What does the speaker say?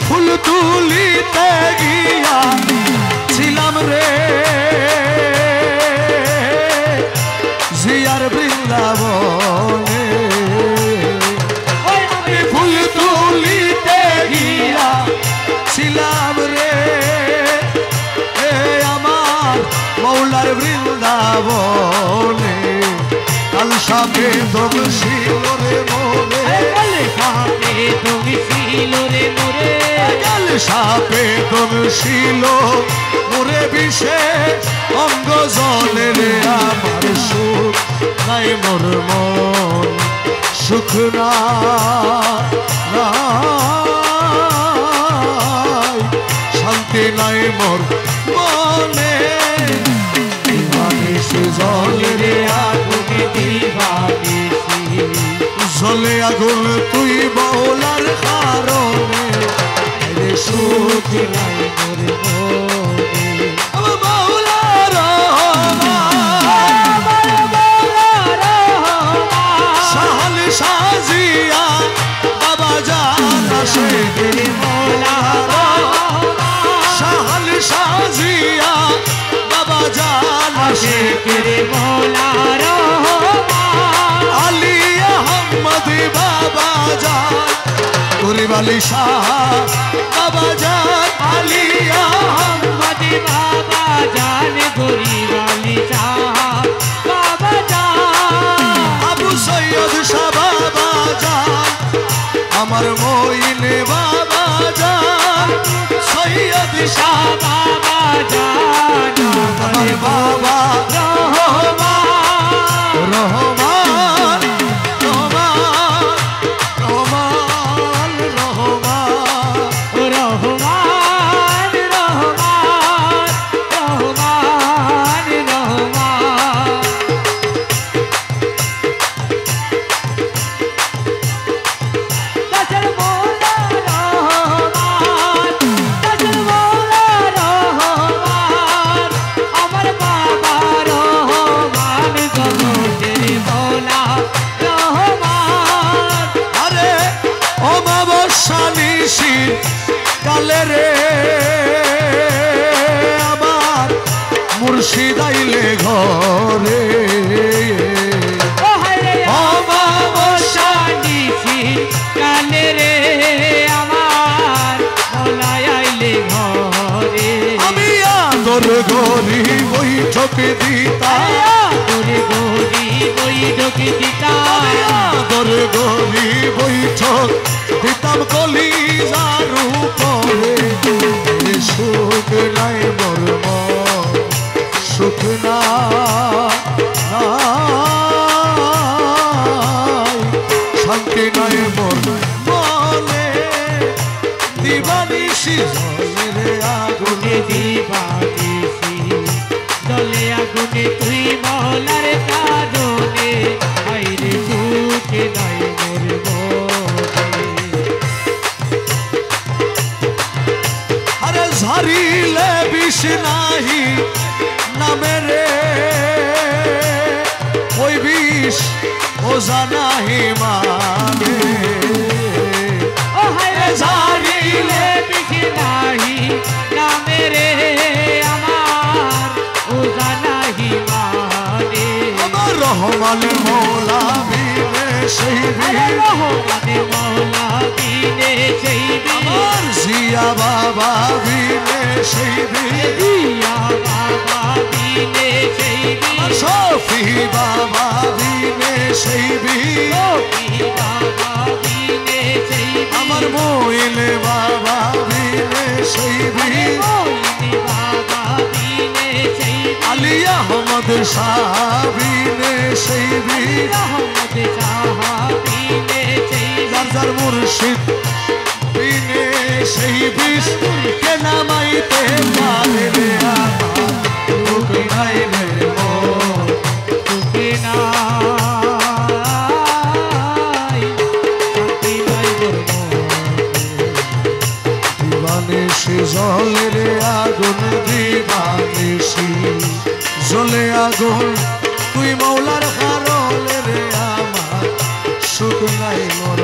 ফুল তুলিতে গিয়া ছিলাম রে জিয়ার বৃন্দাবনে আমি ফুল তুলিতে গিয়া ছিলাম রে আমার মৌলার বৃন্দাবনে কাল সাপে দমশিল রে মোরে কাল সাপে দমশিল রে মোরে কাল সাপে দমশিল মোরে বিষে অঙ্গ জলে রে আমার সুখ নাই মোর মন সুখ নাই শান্তি নাই মোর মনে দিবানিশি জলে রে আগুনে দিবানিশি জলে আগুন তুই মৌলার কারণে রে সুখ নাই মোর মনে আমার মৌলা শাহাল সাজিয়া বাবা জানা সে মৌলা শাহাল সাজিয়া বাবা জানা সে মৌলা আলী আহমদ বাবা জান গরিব আলী শাহ বাবা জান আলী আহমদ বাবা জান গরিব আলী শাহ বাবা জান আবু সৈয়দ শাহ বাবা জান আমার মইন বাবা জান সৈয়দ শাহ বাবা জান আমার বাবা রহমান রহমান রহমান রহমান রহমান রহমান রহমান রহমান দাসের মৌলা রহমান দাসের মৌলা রহমান আমার বাবা রহমান জগতের মৌলা রহমান আরে অমাবস্যা নিশি কালে রে আমার মুর্শিদ আইলে ঘরে অমাবস্যা নিশি কালে রে আমার মৌলা আইলে ঘরে আমি আদর গরি বৈঠক দিতাম তোরে গরি বৈঠক দিতাম আদর গরি বৈঠক দিতাম কলিজার উপরে সুখ নাই মোর মন সুখ নাই শান্তি নাই মোর মনে দিবানিশি জলে আগুনে দিবানিশি জলে আগুনে তুই মৌলার কারণে আইরে সুখ নাই মোর মনে আরে ঝারিলে বিষ নাহি নামে রে ওই বিষ ওজা নাহি মানে ও হায় ঝারিলে বিষ নাহি নামে রে আমার ওজা নাহি মানে আমার রহমান মৌলা বিনে সেই রহমানে মৌলা বিনে সেই আমার জিয়া বাবা বিনে সেই দিয়া বাবা বিনে সেই আমার শফি বাবা বিনে সেই বাবা বিনে সেই আমার মইন বাবা বিনে সেই বাবা বিনে সেই আলী আহমদ শাহ বিনে সেই রহমত সাহাবিনে সেই যার মুর্শিদ বিনে সেই বিষ কে নামাইতে পারে রে আমার দুঃখ নাই রে মন সুখে নাই শান্তি নাই মোর মনে দিবানিশি জলে রে আগুন দিবানিশি জলে আগুন তুই মৌলার কারণে রে আমার সুখ নাই মোর